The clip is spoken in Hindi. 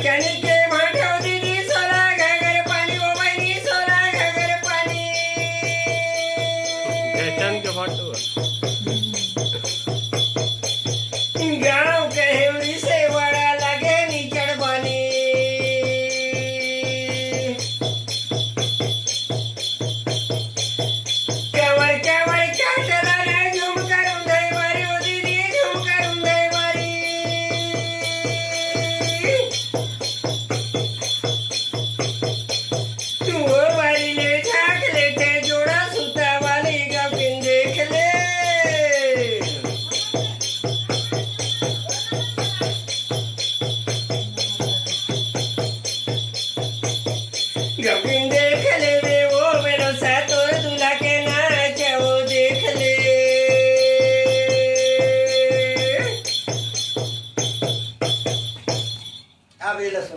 चने के भाठव दीदी सोला घागर पानी ओ बहिणी सोला घागर पाणी घ्यायच्यान के फाटो गाँव कहेवरी से बड़ा लगे नीचड़ बनी कवर कवर काटला ना झुम करून दे मारी ओ दीदी झुम करून दे मारी तू वाली ले ठाक ले थे जोड़ा सुता वाली गपिन देख ले गपिन देख ले